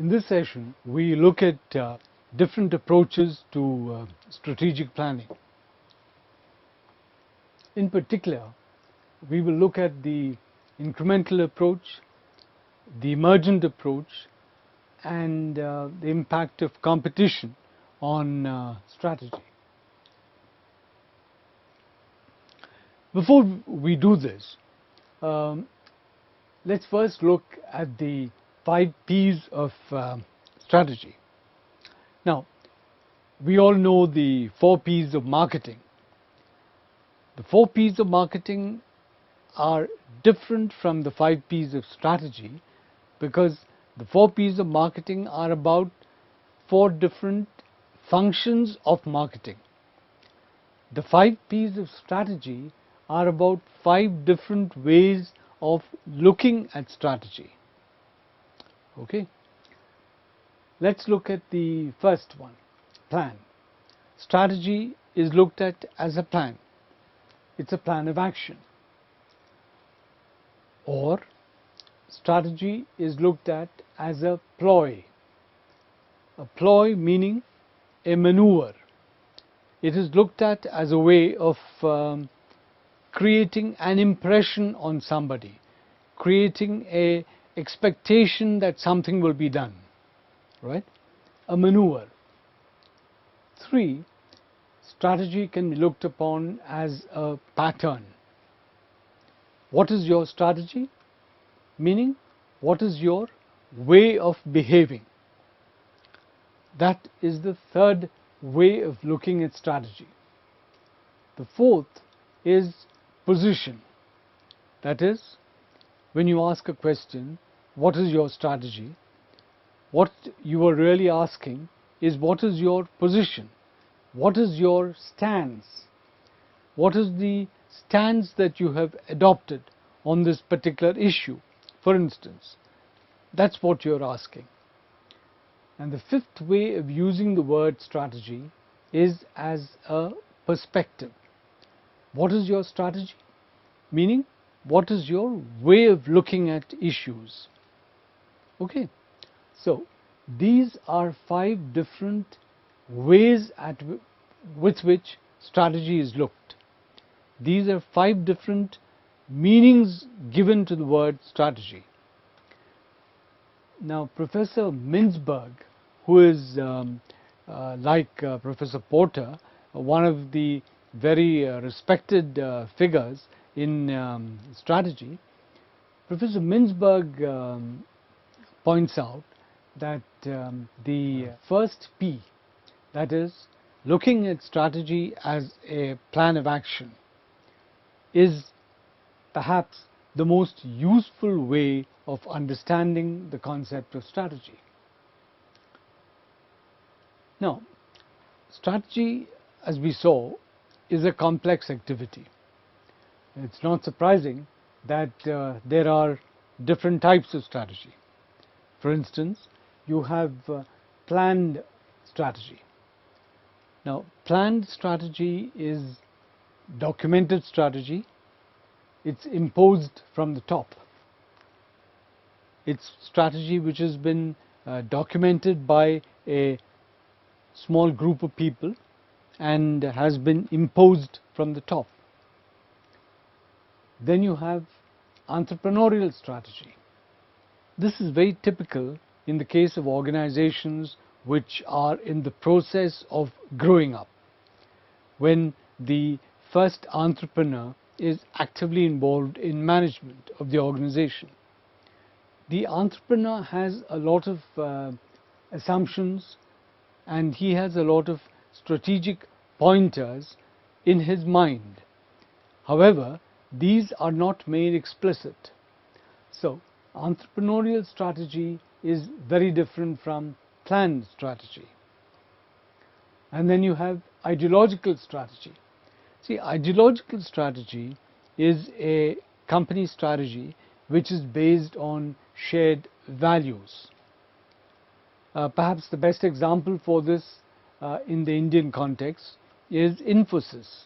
In this session, we look at different approaches to strategic planning. In particular, we will look at the incremental approach, the emergent approach, and the impact of competition on strategy. Before we do this, let's first look at the 5 P's of strategy. Now, we all know the 4 P's of marketing. The 4 P's of marketing are different from the 5 P's of strategy because the 4 P's of marketing are about 4 different functions of marketing. The 5 P's of strategy are about 5 different ways of looking at strategy. Okay, let's look at the first one, plan. Strategy is looked at as a plan. It's a plan of action. Or strategy is looked at as a ploy. A ploy meaning a maneuver. It is looked at as a way of creating an impression on somebody, creating a expectation that something will be done, right? A maneuver. 3, strategy can be looked upon as a pattern. What is your strategy? Meaning, what is your way of behaving? That is the 3rd way of looking at strategy. The 4th is position. That is, when you ask a question, what is your strategy? What you are really asking is what is your position? What is your stance? What is the stance that you have adopted on this particular issue, for instance? That's what you're asking. And the 5th way of using the word strategy is as a perspective. What is your strategy? Meaning, what is your way of looking at issues? Okay, so these are 5 different ways with which strategy is looked. These are 5 different meanings given to the word strategy. Now, Professor Mintzberg, who is like Professor Porter, one of the very respected figures in strategy, Professor Mintzberg points out that the first P, that is, looking at strategy as a plan of action, is perhaps the most useful way of understanding the concept of strategy. Now, strategy, as we saw, is a complex activity. It's not surprising that there are different types of strategy. For instance, you have planned strategy. Now, planned strategy is documented strategy. It's imposed from the top. It's strategy which has been documented by a small group of people and has been imposed from the top. Then you have entrepreneurial strategy. This is very typical in the case of organizations which are in the process of growing up, when the first entrepreneur is actively involved in management of the organization. The entrepreneur has a lot of assumptions, and he has a lot of strategic pointers in his mind. However, these are not made explicit. So, entrepreneurial strategy is very different from planned strategy. And then you have ideological strategy. See, ideological strategy is a company strategy which is based on shared values. Perhaps the best example for this in the Indian context is Infosys.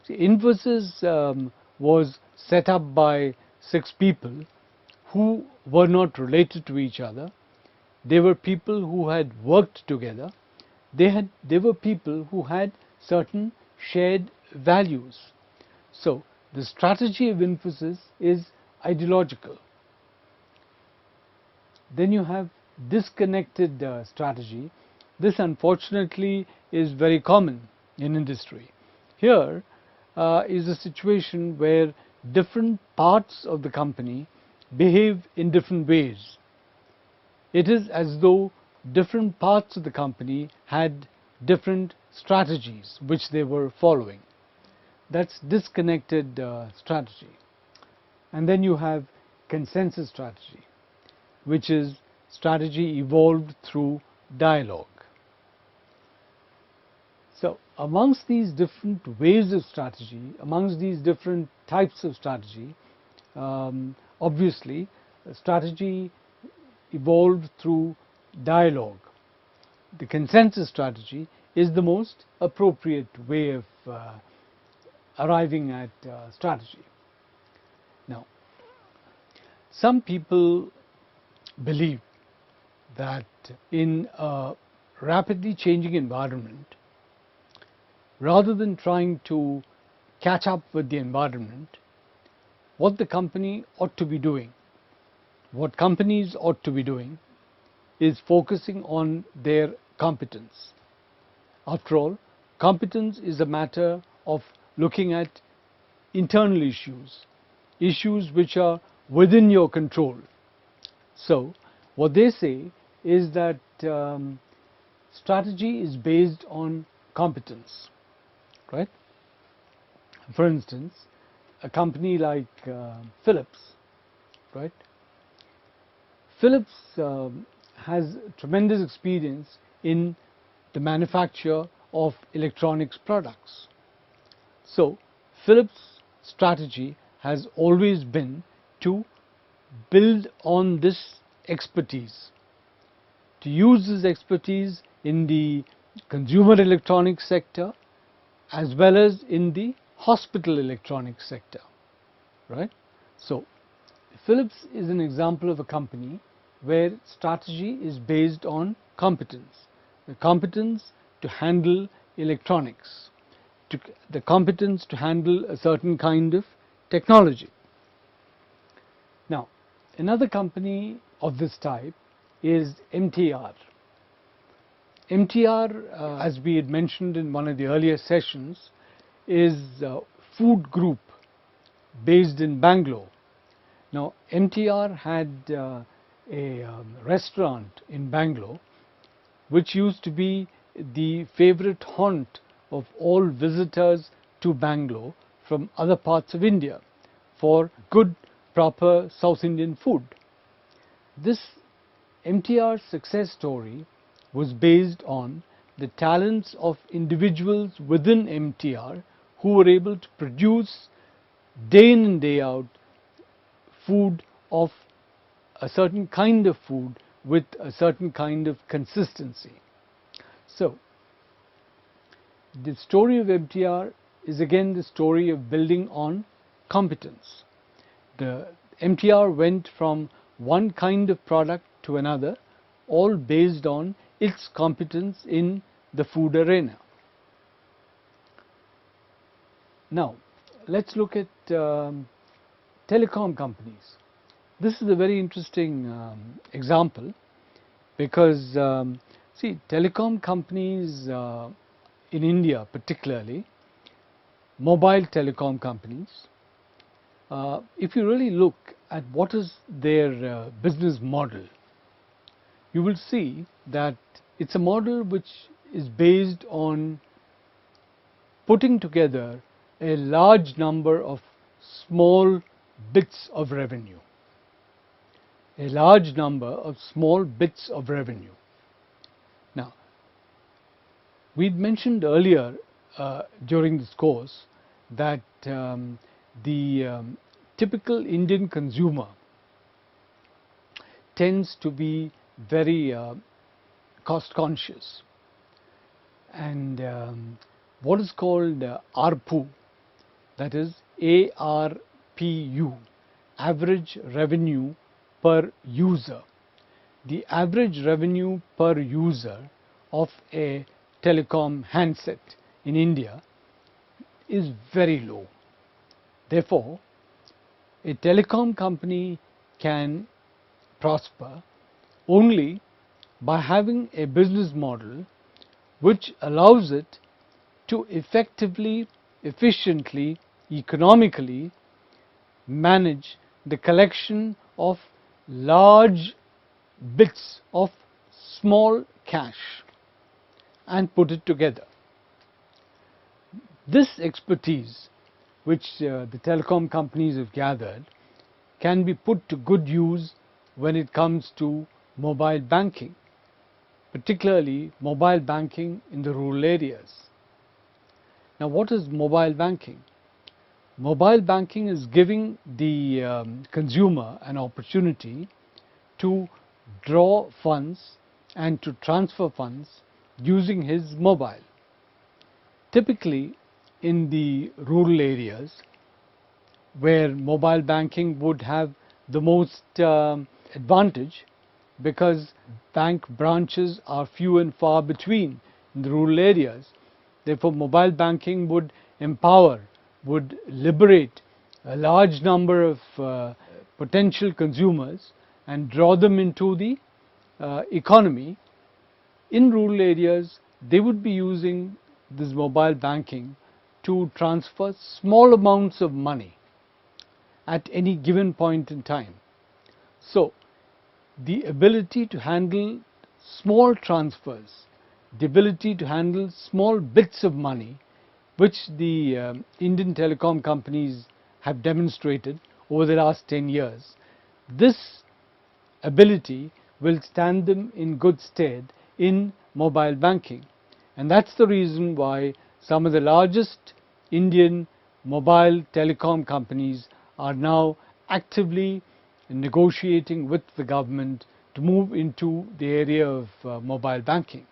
See, Infosys was set up by 6 people who were not related to each other, they were people who had worked together, they were people who had certain shared values. So the strategy of Infosys is ideological. Then you have disconnected strategy. This unfortunately is very common in industry. Here is a situation where different parts of the company behave in different ways. It is as though different parts of the company had different strategies which they were following. That's disconnected strategy. And then you have consensus strategy, which is strategy evolved through dialogue. So amongst these different ways of strategy, amongst these different types of strategy, obviously strategy evolved through dialogue. The consensus strategy is the most appropriate way of arriving at strategy. Now, some people believe that in a rapidly changing environment, rather than trying to catch up with the environment, what the company ought to be doing, what companies ought to be doing, is focusing on their competence. After all, competence is a matter of looking at internal issues, issues which are within your control. So what they say is that strategy is based on competence, right? For instance, a company like Philips, right? Philips has tremendous experience in the manufacture of electronics products. So Philips' strategy has always been to build on this expertise, to use this expertise in the consumer electronics sector as well as in the hospital electronics sector, right? So Philips is an example of a company where strategy is based on competence, the competence to handle electronics, the competence to handle a certain kind of technology. Now, another company of this type is MTR. MTR, as we had mentioned in one of the earlier sessions, is a food group based in Bangalore. Now, MTR had a restaurant in Bangalore which used to be the favorite haunt of all visitors to Bangalore from other parts of India for good, proper South Indian food. This MTR success story was based on the talents of individuals within MTR who were able to produce day in and day out food of a certain kind of food with a certain kind of consistency. So the story of MTR is again the story of building on competence. The MTR went from one kind of product to another, all based on its competence in the food arena. Now, let's look at telecom companies. This is a very interesting example because see, telecom companies in India particularly, mobile telecom companies, if you really look at what is their business model, you will see that it's a model which is based on putting together a large number of small bits of revenue. A large number of small bits of revenue. Now, we'd mentioned earlier during this course that the typical Indian consumer tends to be very cost conscious, and what is called ARPU, that is ARPU, average revenue per user, the average revenue per user of a telecom handset in India is very low. Therefore, a telecom company can prosper only by having a business model which allows it to effectively, efficiently, economically manage the collection of large bits of small cash and put it together. This expertise which the telecom companies have gathered can be put to good use when it comes to mobile banking, particularly mobile banking in the rural areas. Now, what is mobile banking? Mobile banking is giving the consumer an opportunity to draw funds and to transfer funds using his mobile. Typically, in the rural areas where mobile banking would have the most advantage, because bank branches are few and far between in the rural areas. Therefore, mobile banking would empower, would liberate a large number of potential consumers and draw them into the economy. In rural areas, they would be using this mobile banking to transfer small amounts of money at any given point in time. So, the ability to handle small transfers, the ability to handle small bits of money, which the Indian telecom companies have demonstrated over the last 10 years, this ability will stand them in good stead in mobile banking. And that's the reason why some of the largest Indian mobile telecom companies are now actively negotiating with the government to move into the area of mobile banking.